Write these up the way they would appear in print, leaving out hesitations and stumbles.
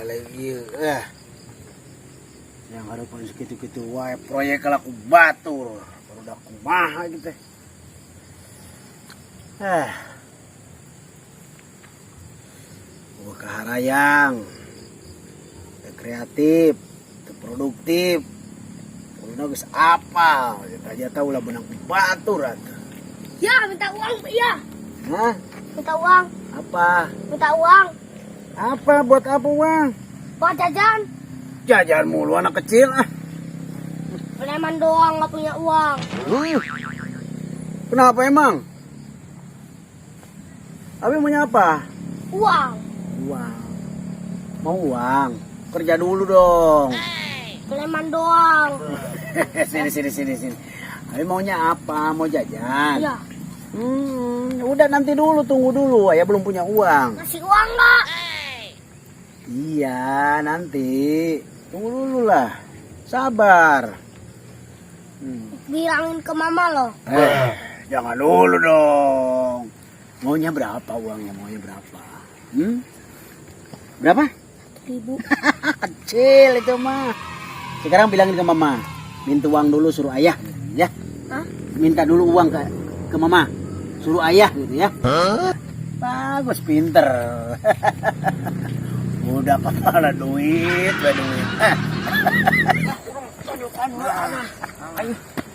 lagi. Yang harapan segitu-gitu wae proyek kalau aku batur. Baru udah kumaha gitu. Gua kaharayang. Kreatif, produktif. Udah geus apal, aja tahu lah benang batur atuh. Ya, minta uang, iya. Hah? Minta uang. Apa? Minta uang. Apa buat apa uang? Buat jajan. Jajan mulu anak kecil ah. Preman doang nggak punya uang. Kenapa emang? Abi maunya apa? Uang. Uang. Mau uang? Kerja dulu dong. Preman doang. Sini. Abi maunya apa? Mau jajan? Iya. Udah nanti dulu, tunggu dulu. Ayah belum punya uang. Kasih uang nggak? Iya, nanti. Tunggu dulu lah. Sabar. Bilangin ke mama loh. Jangan dulu dong. Maunya berapa uangnya? Maunya berapa? Berapa? 1.000. Kecil itu mah. Sekarang bilangin ke mama. Minta uang dulu suruh ayah. Ya. Hah? Minta dulu uang ke mama. Suruh ayah gitu ya. Bagus, pinter. Udah kepala duit. Ayo,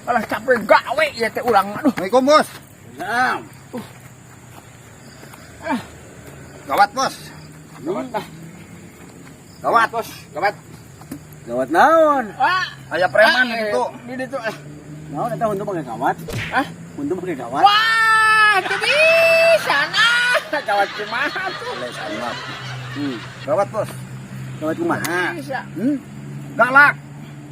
alah capek gawe ya teh urang. Aduh. Assalamualaikum, Bos. Nah, Gawat, Bos. Gawat, Bos. Gawat. gawat naon? Aya preman itu. Di ditu. Naon eta untuk pakai gawat? Untuk pakai gawat? Wah, teu bisa nah. Gawat kumaha tuh? Gawat, Bos. Gawat kumaha? Bisa. Galak.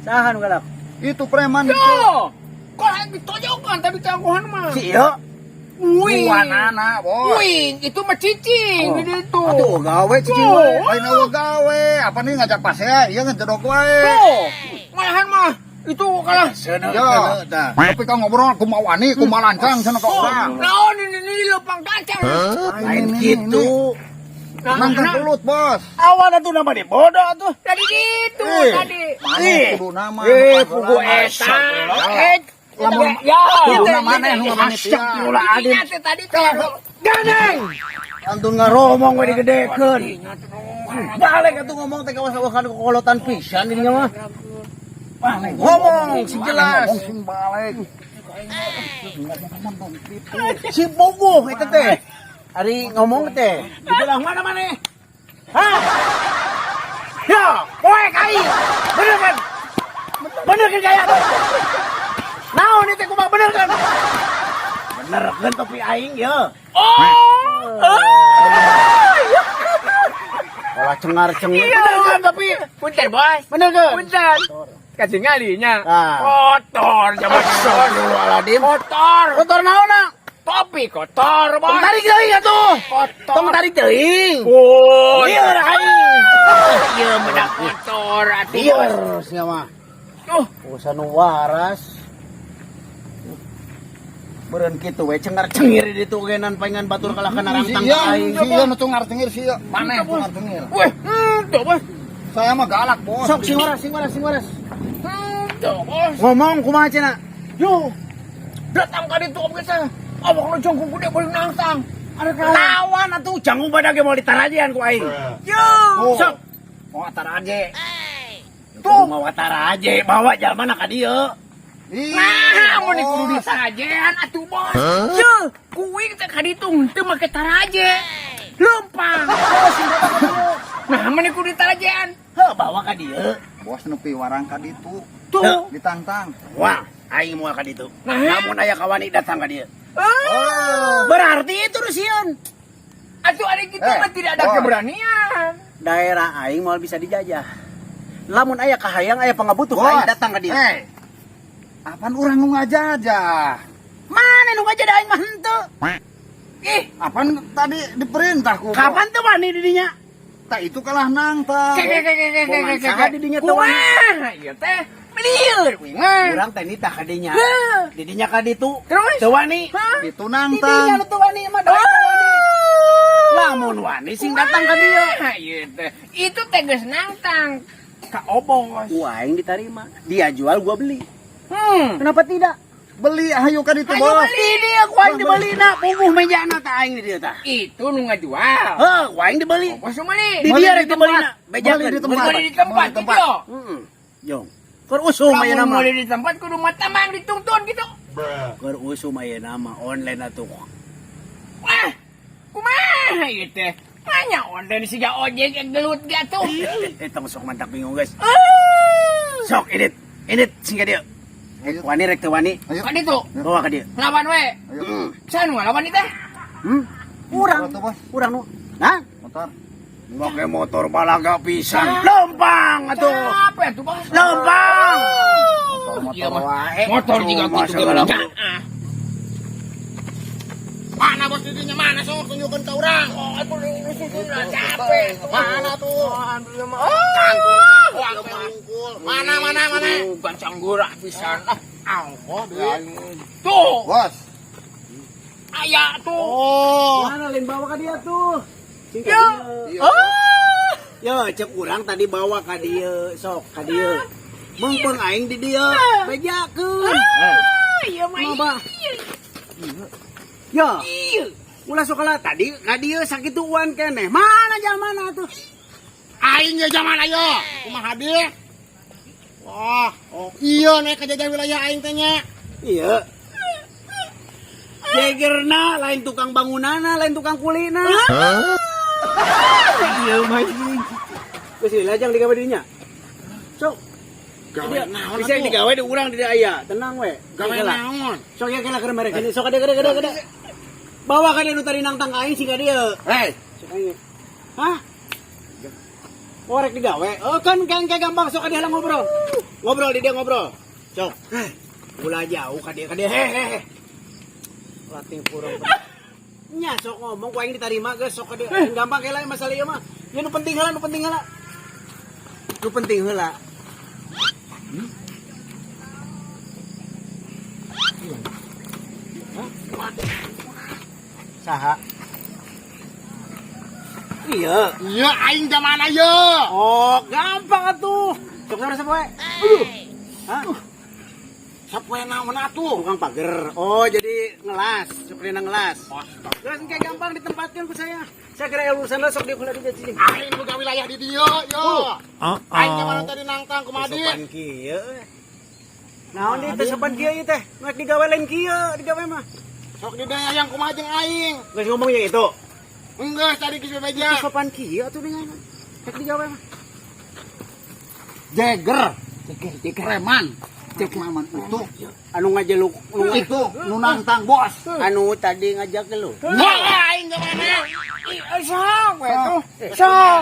Saha nu galak? Itu preman itu. Yo. Kok yang ditonjokkan tadi cangkuhan mah? Si ieu. Wih. Buanana, Bos. Wih, itu mah cicing di ditu. Atuh gawe cicing Tuh. we. Lain awe gawe. Apa nih ngajak pas ya? Iya ngedodok wae. Tuh. Malahan mah itu kalah. Ya. Tapi kau ngobrol aku mau wani, aku mau lancang sana ke orang. Naon ini lupang kacang. Lain gitu. Lancang kelut, Bos. Awan atuh nama di bodoh atuh. Tadi gitu tadi. Mana kudu nama? Pugu eta. Lamun Ya, kudu nama maneh nu panitia. Astagfirullahaladzim. Ingat tadi teh. Ganeng. Antun ngaromong we digedekeun. Balik atuh ngomong teh kawas-kawasan kokolotan pisan dinya mah. Ngomong si jelas. Ngomong sing balik. Si bogoh eta teh. Ari ngomong teh. Dibilang mana maneh? Hah? Ya, poe kai. Bener kan? Bener kan gaya? Naon teh kumaha bener kan? Bener kan topi aing ya. Kalau cengar-cengir bener kan tapi Punten, Bos. bener kan? Punten. Kasih ngalinya. Ah. Kotor zaman Astagfirullahaladzim. kotor. Kotor naon na? Topi kotor, Bos. Tong tarik teuing atuh. Kotor. Tong tarik teuing. Oh, Lieur aing. iya bedak kotor atuh. Lieur sia mah. Tuh. Usaha nu waras. Beureun kitu we cengar-cengir di ditu genan paingan batur kalahkan rantang Iya, aing. iya nu cengar cengir sia. Maneh cengar cengir. Weh, tuh, Bos. Saya mah galak, Bos. Sok sing waras. Tuh, Bos. Ngomong kumaha cenah? Yo. Datang ka ditu om kita. Abang lu jongkong gede boleh nangtang. Ada Lawan atuh jangkung badak ge mau ditarajean ku aing. Yo. Oh. Sok. Mau taraje. Tuh. Mau taraje bawa jalmana ka dieu. Nah, mau nih kudu disajean atuh, Bos. Yo, kuing teh ka ditu teu make taraje. Lempang. Nah, mau nih kudu ditarajean. Heuh bawa ka dieu. Bos nepi warang ka ditu. Tuh. Ditantang. Wah, aing moal ka ditu. Nah, Namun aya kawani datang ka dieu. Ah. Berarti itu rusieun. Atuh ada kita mah tidak ada Bos. keberanian. Daerah aing moal bisa dijajah. Lamun aya kahayang aya pangabutuh Bos. aing datang ka dieu. Apaan urang nu ngajajah? Mana nu ngajada aing mah henteu. Apaan tadi diperintah ku? Kapan tuh wani di dinya? Tak itu kalah nangtang. Saha di dinya teh wani? Kumaha ieu teh? Melieur kuingan. Urang teh nitah ka dinya. Heuh. Di dinya ka ditu. Terus? Teu wani. Itu Di dinya nangtang. nu teu wani mah doa teu wani. Lamun wani sing datang ka dieu. Ieu teh. Itu teh geus nantang ka obos. Uang diterima. Dia jual, gua beli. Kenapa tidak? Beli hayu ka ditu Ayo bos. beli. Di dia kuaing dibeli na, puguh mejana tah aing di dieu tah. Itu nu ngajual. Heuh, kuaing dibeli. Bos meuli. Di Beli dia di rek dibeli tempat. na. Bejakeun. Beli di tempat. Beli di tempat gitu. Jong. Keur usum aya Lamun nama. beli di tempat kudu mah tamang dituntun gitu. Keur usum aya nama online atuh. Wah, kumaha ieu teh? Hanya online siga ojek yang gelut gatuh. Tong sok mantak bingung guys. Sok edit. Edit sing ka dieu. Wani rek teu wani. Ayo. Kan itu Bawa ka dieu. lawan we. Ayo. Sanu lawan itu. Urang. Tuh, bos. Urang nu. Hah? Motor. Pakai motor balaga pisan. Lempang atuh. Apa ya tuh, Bos? Lempang. Iya, Motor mah. wae. Motor juga Cuma gitu segala gimana? Mana bos didinya mana sok tunjukkan ke orang. Oh, aku capek. Mana tuh? Mana. Bukan canggura pisan. Tuh, Bos. aya tuh. Oh. Mana lain bawa ka dia tuh? Sing ka Ya. dieu. Ya, cek urang tadi bawa ka dieu, sok ka dieu. Mengpeung aing di dieu, bejakeun. Iya mah. Maba. Ya, Iya. ulah sok lah tadi ka dieu sakitu uan keneh. Mana jamana tuh? Aing ge zaman ayo. Kumaha dia? Wah, iya nih kejadian wilayah aing teh nya. Iya. Jegerna lain tukang bangunana, lain tukang kulina. Iya mah anjing. Geus lajang digawe dinya. Sok. Gawe naon Bisa atuh? digawe di urang di aya. Tenang we. Gawe Geula. naon? Sok ya kena keur mereka ini. Sok gede. Bawa ka dia nu tadi nangtang aing sing ka dieu. Hei, Sok aing. Hah? Orek digawe. Oh kan kayak gampang sok ka dia ngobrol. Ngobrol di dia ngobrol. Sok. Ulah jauh ka dia hehehe. Latih purung. Nya sok ngomong ku aing ditarima geus sok ka dia. Gampang kae lain masalah ieu mah. Ya nu penting heula. Nu penting heula. Saha? Iya. iya aing zaman ayo. Oh, gampang atuh. Sok sana sapoe. Hah? Sapoe naon atuh? Tukang pager. Oh, jadi ngelas, suplina ngelas. Terus kayak gampang ditempatkan ke saya. Saya kira urusan lah sok dia kula di jadi. Aing boga wilayah di dieu, yo. Aing zaman tadi nangtang kumadi. Sopan kieu. Naon di teh sopan kieu ieu teh? Nek digawe lain kieu, digawe mah. Sok di daya yang kumaha jeung aing. Geus ngomong yang itu. Enggak tadi geus Itu bebeja. sopan kieu atuh dengan. Nek digawe mah. Jeger. Preman. Cek maman itu. Anu ngajeluk Itu nu nantang bos. anu tadi ngajak ke lu. Enggak aing zaman ayo. Sok we tuh. Sok.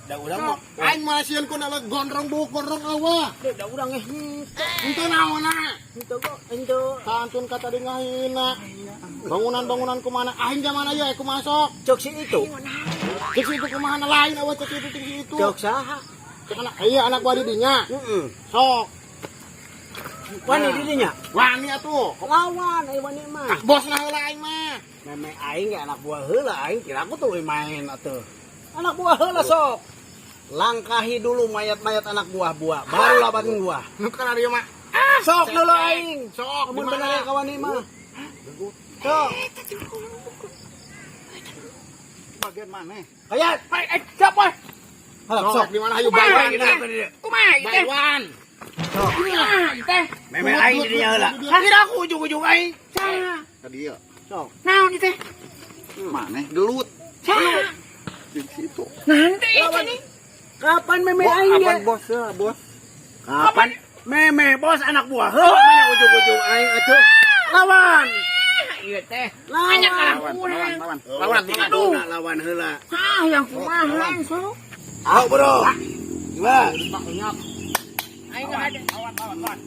Da urang mah. Aing mah sieun ku na gondrong buk gondrong awa. Da urang Henteu naonna. ento. Kantun kata di ngahina. Bangunan-bangunan kumana aing zaman ayo ku masuk. Cok si itu. Cek itu kumaha na lain awa cek itu. Cok saha? Cek anak iya anak gua di dinya. Heeh. Sok. Wani di dinya. Wani atuh. Lawan ai wani mah. Bos na heula aing mah. Meme aing ge anak buah heula aing kira aku tuh main atuh. Anak buah heula sok. Langkahi dulu mayat-mayat anak buah-buah, baru lawan gua. Nu kana dieu mah. Sok dulu aing. Sok Amun di bener mana? ya kawan ieu mah. Sok. Bagian mana? Hayat. Siapa? Halap Sok sok. di mana hayu Kumaha baywan kita kita. tadi? Kumaha ieu teh? Baywan. Sok. Kumaha ieu teh? Meme aing di dinya heula. Kira aku ujung-ujung aing. Saha? Tadi ya. Sok. Naon ieu teh? Mana? Gelut. Saha? Di situ. Nanti ieu nih. Kapan meme Bos, aing kapan ge? bos ya, bos? Kapan? Meme bos anak buah heula mana ujung-ujung aing atuh. Lawan. Ieu teh. Lawan. Hanya kalah Lawan, kurang. lawan. Lawan aduh lawan heula. Ah, yang kumaha sok. Ayo bro. Gimana? Aing ada.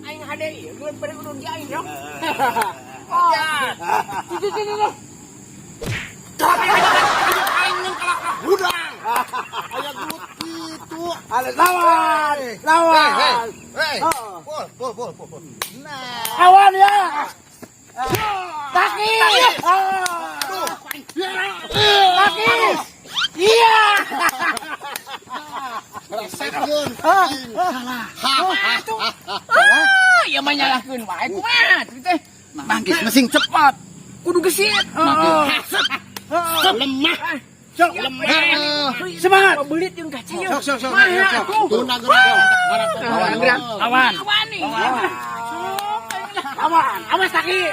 Aing ada ieu geus pada urun di aing dong. Oh. Itu. Aing yang kalah budang. Aya gelut kitu. Ayo lawan. Lawan. Hei. Oh. Pol. Nah. Lawan ya. Kaki. Ah. Iya. Resepkeun. Ya mah nyalahkeun wae kumaha teh. Manggis mesin cepat. Kudu gesit. Lemah. Sok lemah. Semangat. Belit jeung kaca yeuh. Sok. Maha tuh. Tunda gerak. Awan nih. Awas takis.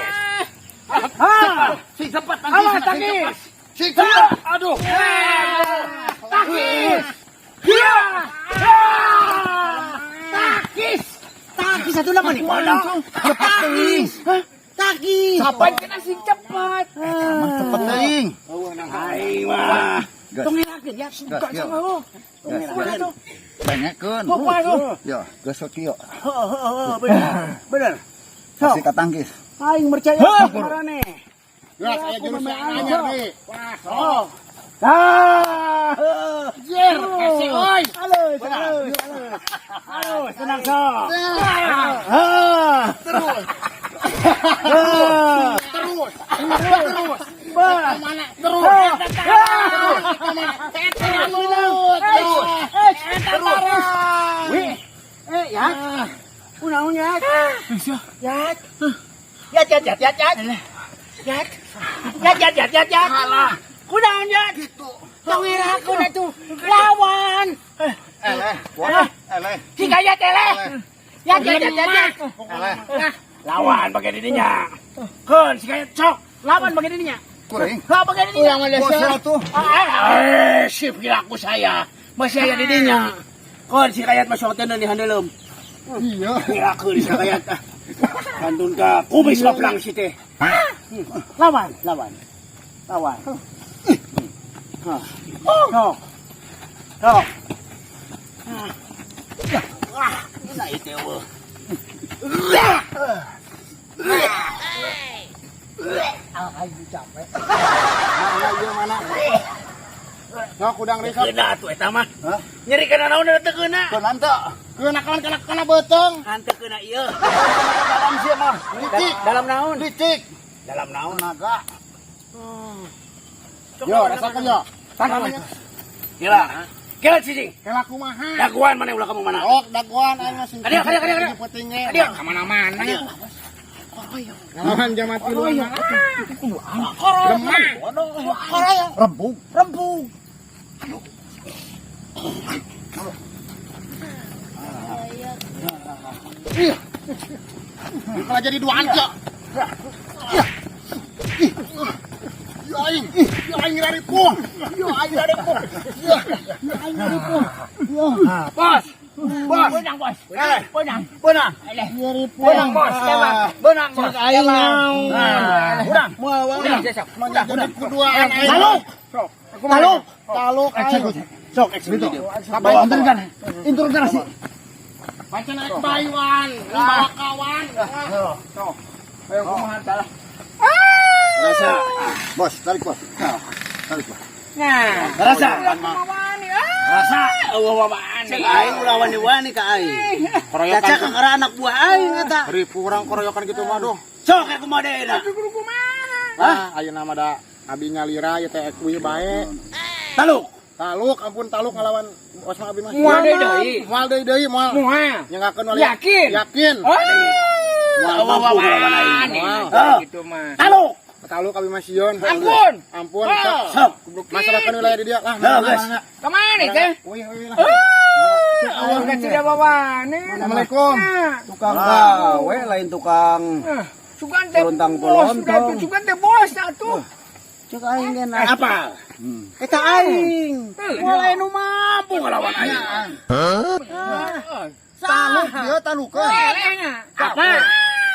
Sing cepat Awas takis. Sing cepat. Aduh. Takis. Iya. Takis. Takis satu nama nih. Takis. Takis. Sapan kena sing cepat. Cepet teuing. Aing mah. Gas. Tong ngerakeun ya. Suka Gas, sama lo. Gas. Banyakeun. Apa tuh? Ya, geus kieu. Bener. Kasih katanggis. Aing percaya marane. Gas aya jurus anyar deui. Oh. Jer, kasih, oi. Halo, senang so. Terus. Mana? Ya. Unaungnya. Ya. Salah. Kunaonnya? Tongerakeun atuh lawan. Hikayat eleh. Ya. Lawan bagian dirinya. Keun hikayat sok. Lawan bagian dirinya. Kuring. Lawan bagian dirinya. Bosnya tuh. Sip kira aku saya. Masih aya didinya. Keun hikayat mah sok teu di handeuleum. Iya. Kirakeun hikayat. Kantun ka kumis maplang si teh. Lawan. Sok. Nah itu eueuh. Mana? Sok udang risap. Keuna atuh eta mah. Nyeri kana naon teu keuna. Keun hanteu. Keun kana beuteng. Hanteu keuna ieu. Dalam sia mah. Licik. Dalam naon? Licik. Dalam naon? Naga. Yo, rasakeun yo. Gila. Gila cicing. Kela kumaha? Daguan mana ulah kamu mana? Ok, daguan aing mah sing. Kadang. Petingnya. Dia ka mana-mana. Lawan jamat tiluan. Lemah. Rembug. Kalau jadi dua ancak. Ya aing dari pun. Bos. Benang bos. Benang. Benang bos. Benang bos. Aing Udang. Mau jadi kuduaan aing. Taluk aing. Sok eksekutif. Sabar enterkan. Inturkan sih. Pancen aing bayuan, bawa kawan. Ayo kumaha salah. Rasa. Bos, tarik bos. Tarik bos. Nah, Rasa. mawani. Rasa. Wawaan. Cek aing ulah wani-wani ka aing. Caca ka kara anak buah aing eta. Ribu orang koroyokan gitu mah doh. Sok aku modena. Ayeuna mah da abi nyalira ieu teh kuy bae. Taluk. Taluk, ampun taluk ngalawan bos mah abi mah. Moal deui. Moal deui moal. Moal. Nyengakeun wali. Yakin? Moal mampu lawan aing. Gitu mah. Taluk. Taluk abi mah sieun. Ampun. Sok. Masyarakat wilayah di dia lah. Geus. Kemana teh? Wih lah. Allah kan tidak bawane. Assalamualaikum. Tukang gawe lain tukang Sugan teh Polontang-polontang. Sugan teh bos atuh. cek aing gen apa? Eta aing. Mulai nu mampu ngelawan aing. Taluk dia talukeun. Apa?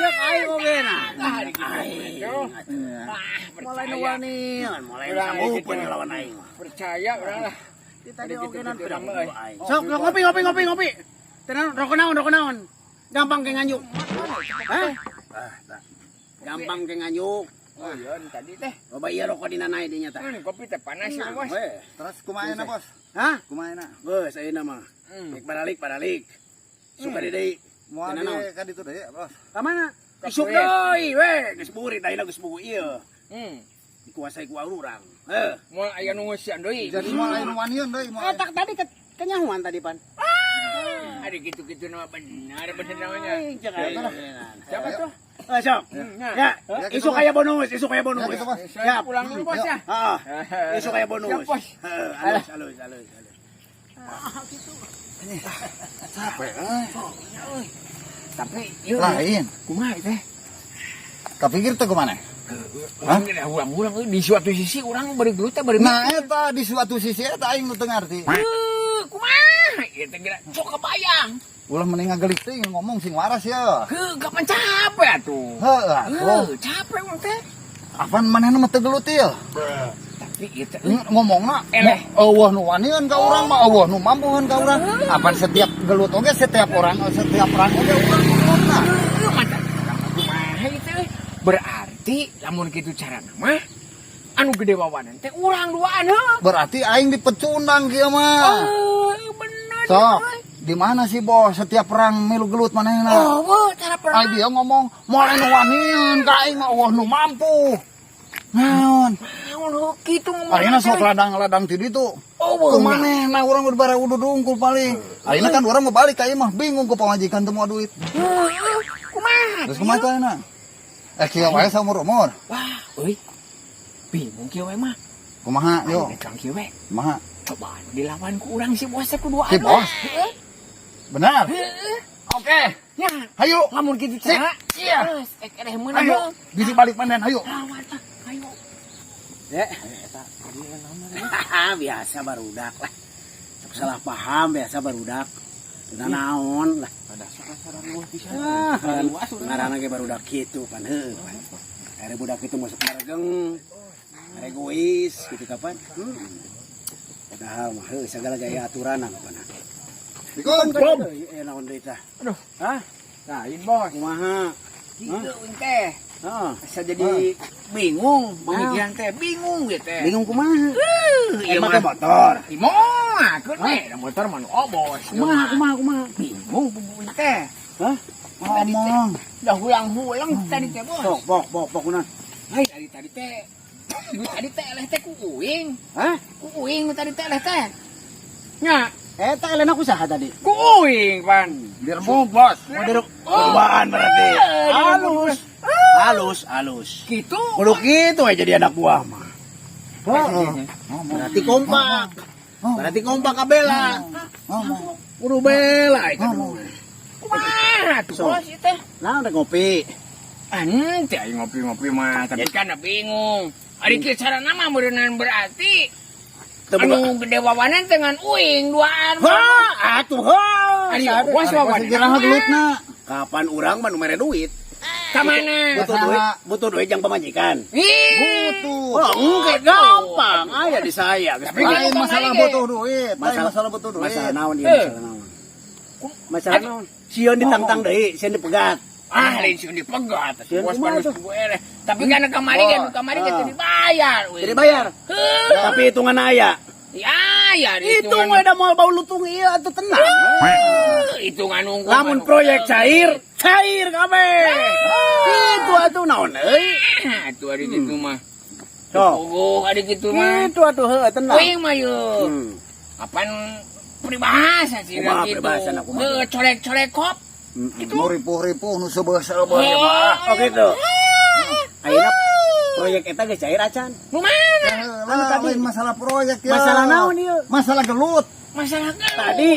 Cek aing ogena. Mulai nu wani, mulai sanggup ngelawan aing. Percaya urang lah. Kita di ogenan pedang aing. Sok ngopi. Tenan rokok naon? Gampang ke nganyuk. Hah? Gampang ke nganyuk. Oh iya tadi teh. Coba iya rokok di nanai dinya teh. Kopi teh panas ya bos. Terus kumaha bos? Hah? Kumaha? Geus ayeuna mah. Lik padalik. Suka di deui. Moal di ka ditu deui bos. Ka mana? Isuk deui we, geus burit ayeuna geus buku ieu. dikuasai ku urang. Moal aya nu ngeusian deui. Jadi moal aya nu wanian deui moal. Tak tadi kenyahuan tadi pan. Ada gitu-gitu nama benar namanya. Siapa tuh? Sok. Ya, isuk aya bonus, isuk aya bonus. Ya, pulang dulu bos ya. Heeh. Isuk aya bonus. Siap, Bos. Halus. Capek. Tapi ieu Lain. kumaha teh? Kapikir teh kemana? Urang geus ulang-ulang di suatu sisi urang bari gelut teh bari. Nah, eta di suatu sisi eta aing nu teu ngarti. Kumaha? Ieu teh geura sok kebayang. Ulah mending ngagelik teh ngomong sing waras ya. Kapan capek atuh? Heuh, Capek urang teh. apaan manehna mah teu gelut ieu. Tapi ieu teh Ngomongna Eleh. eueuh nu wanian ka urang mah eueuh nu mampuhan ka urang. Apaan setiap gelut oge setiap orang oge urang gelutna. mata kumaha ieu teh? Berarti lamun kitu carana mah anu gede wawanan teh urang duaan heuh. Berarti aing dipecundang kieu mah. Bener. Sok, di mana sih bos setiap perang milu gelut manehna? Cara Ai dia ngomong moal anu wanian ka aing mah eueuh nu mampu. Naon? Naon kitu ngomong. Ayeuna sok ladang-ladang ti ditu. Kumanehna urang berbara udud unggul paling. Ayeuna kan urang mau balik ka ieu mah bingung ku pamajikan teu moal duit. Kumaha? Terus kumaha teh ayeuna? Kieu wae saumur-umur. Wah, euy. Bingung kieu we mah. Kumaha yo? Kang kieu we. Kumaha? Coba dilawan ku urang si bos teh kudu Si bos? Benar. Oke. Ya, Hayu. lamun kitu cara. Iya. Ereh meunang. Ayo. Bisi balik panen hayu. Lawan tah. Ayo. Eta biasa barudak lah. Salah paham biasa barudak. Teu naon lah. Ada saran luas bisa. Ngaranna ge barudak kitu pan heuh. Are budak kitu masuk margeng. Are egois gitu kapan? Padahal mah heuh sagala gaya aturan kapan. Bikon. Naon deui tah? Aduh. Hah? Lain bos. Kumaha? Kitu teh. Heeh. Asa jadi bingung, pemikiran teh bingung gitu teh. Bingung kumaha? Ieu Emang mah teh motor. Imoa, keun teh motor mah nu obos. Kumaha? Bingung bubuin teh. Hah? Ngomong. Dah hulang-hulang tadi teh bos. Pok kunaon? Hai tadi teh. Nu tadi teh eleh teh ku uing. Hah? Ku uing nu tadi teh eleh teh. Nya, Eta elena kusaha tadi? ku uing pan. Dirembuk bos. Mau diruk cobaan berarti. Halus. Gitu. Kudu kitu aja jadi anak buah mah. Berarti kompak. Berarti kompak kabela. Ngomong. Kudu bela itu. Kumaha tuh bos ieu teh? Nah, udah ngopi. Ante aing ngopi-ngopi mah, tapi kan bingung. Ari kieu carana mah beuneunan berarti anu gede wawanan dengan uing duaan. Atuh Ari bos wawanan. Segera gelutna. Kapan urang mah nu mere duit? Ka mana? Butuh duit yang pemajikan. Butuh. Oh, enggak gampang. Aya di saya. Tapi Lain masalah butuh duit. Masalah butuh duit. Masalah naon dia, masalah naon. Masalah naon? Sieun ditangtang deui, sieun dipegat. Lain sieun dipegat. Sieun Bos kumaha baru tuh? kuere. Tapi kan kamari kan dibayar. Jadi bayar. Tapi hitungan aya. Ya, Itu mah da moal bau lutung ieu atuh tenang. hitungan unggul. Lamun proyek cair kabeh. Itu atuh naon euy? Atuh ari kitu mah. Sok. Oh, ari kitu mah. Itu atuh heuh tenang. Uing mah yeuh. Apaan peribahasa sih Kumaha gitu. peribahasa na kumaha? Colek-colek kop. Nu ripuh-ripuh nu seubeuh-seubeuh ya mah. Oh gitu. Ayeuna proyek eta geus cair acan. Nu mana? Lain masalah proyek ya. Masalah naon ieu? Masalah gelut. Masalah gelut. Tadi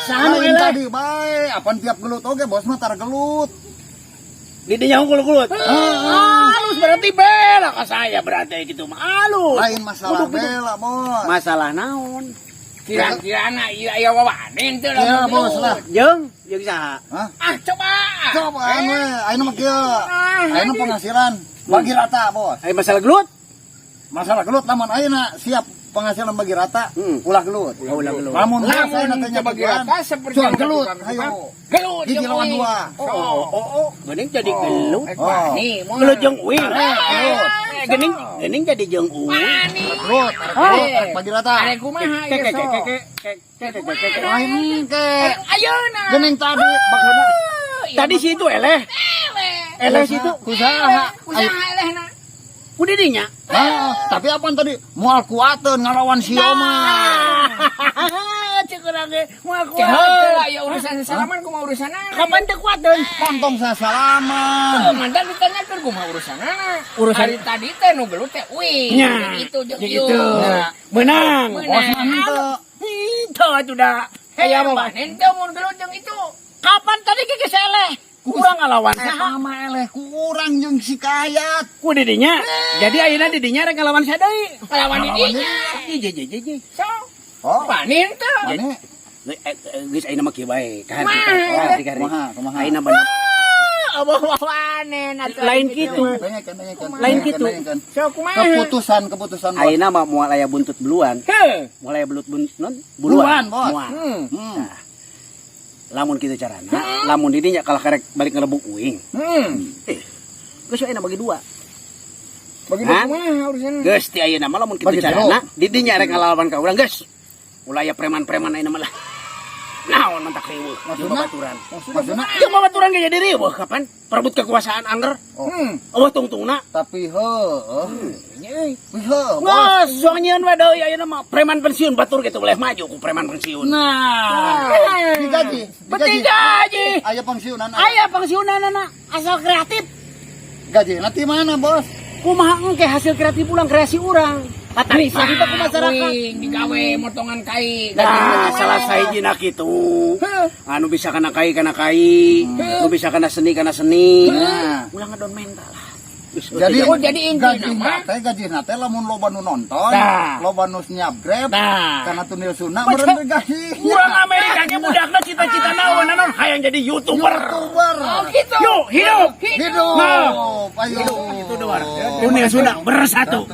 saha nu Lain eleh? tadi bae, apaan tiap gelut oge bos mah tar gelut. Di dinya hungkul-hungkulut. Halus berarti bela ka saya berarti gitu mah. Halus. Lain masalah bela bos. Masalah naon? Kira-kira anak iya aya wawanen teh Ya bos lah. Jeung saha? Hah? Coba. Coba we, ayeuna mah kieu. Ayeuna penghasilan bagi rata bos. Aya masalah gelut? Masalah gelut lamun ayeuna siap penghasilan bagi rata, ulah gelut. Ulah gelut. Lamun Lamun saya bagi rata seperti Jual yang gelut, tukang ayo. tukang. Gelut Gigi jeung lawan uing. dua. Oh. Geuning jadi gelut. Nih, Gelut jeung uing. Gelut. Geuning jadi jeung uing. Wani. Gelut, arek bagi rata. Arek kumaha ieu sok? Lain ke. Ayeuna. Geuning tadi bageuna. Tadi situ eleh. Eleh situ. Kusaha? Usaha elehna. Kudidinya. Tapi apaan tadi? Moal kuateun ngalawan si Oma. Cek urang ge moal Heula ya urusan salaman kumaha urusanana. Kapan teu kuateun? Pontong sasalaman. Mantan ditanyakeun kumaha urusanana. Urusan tadi teh nu gelut teh euy. Nya, Gitu jeung jeung ieu. itu. Menang. Bosna henteu. Itu atuh da. Aya mah henteu mun gelut jeung itu. Kapan tadi ke seleh? Kurang ngalawan saha? Sama eleh ku urang jeung si Kayat. Ku didinya. Jadi ayeuna didinya rek ngalawan sadeui. Lawan didinya. Jejejeje. So, Oh, panin teh. mane? Geus ayeuna mah kieu bae. Kahar Kumaha? Ayeuna bener. Abah wanen Lain kitu. Lain kitu. So kumaha? Keputusan bos. Ayeuna mah moal aya buntut buluan. Heuh. Moal aya belut non Buluan, buluan. bos. Moal. Hmm. Lamun kitu carana, lamun didinya kalah karek balik ngelebuk uing. Geus ayeuna bagi dua. Bagi Hah? kumaha urusan? Geus ti ayeuna mah lamun kitu Bagi carana, didinya rek ngalawan ka urang geus. Ulah aya preman-preman ayeuna mah lah. Naon mantak riweuh, jeung babaturan. Maksudna Jeung babaturan ge jadi riweuh kapan? Perebut kekuasaan angger. Eueuh tungtungna. tapi heuh. Heuh. Ngas, soalnya we deui ayeuna mah preman pensiun batur gitu boleh maju ku preman pensiun. Nah, digaji. Beti gaji. Aya pensiunan. Aya pensiunanana asal kreatif. Gaji nanti mana, Bos? Kumaha engke hasil kreatif ulang kreasi urang. Patarisa kita ku masyarakat. Digawe motongan kai. Nah, salah sahijina kitu. Anu bisa kana kai, nu bisa kana seni. Nah. Ulah ngadon mental lah. Jadi jadi inti nama. gaji nate lamun loba nu nonton, Nah. loba nu snap grab, Nah. karena tunil sunah meureun gaji. Urang Amerika ge budakna cita-cita naon hayang jadi YouTuber. YouTuber. Gitu. Yuk, hidup. Hidup. Nah. Ayo. Itu doang. Dunia sudah bersatu.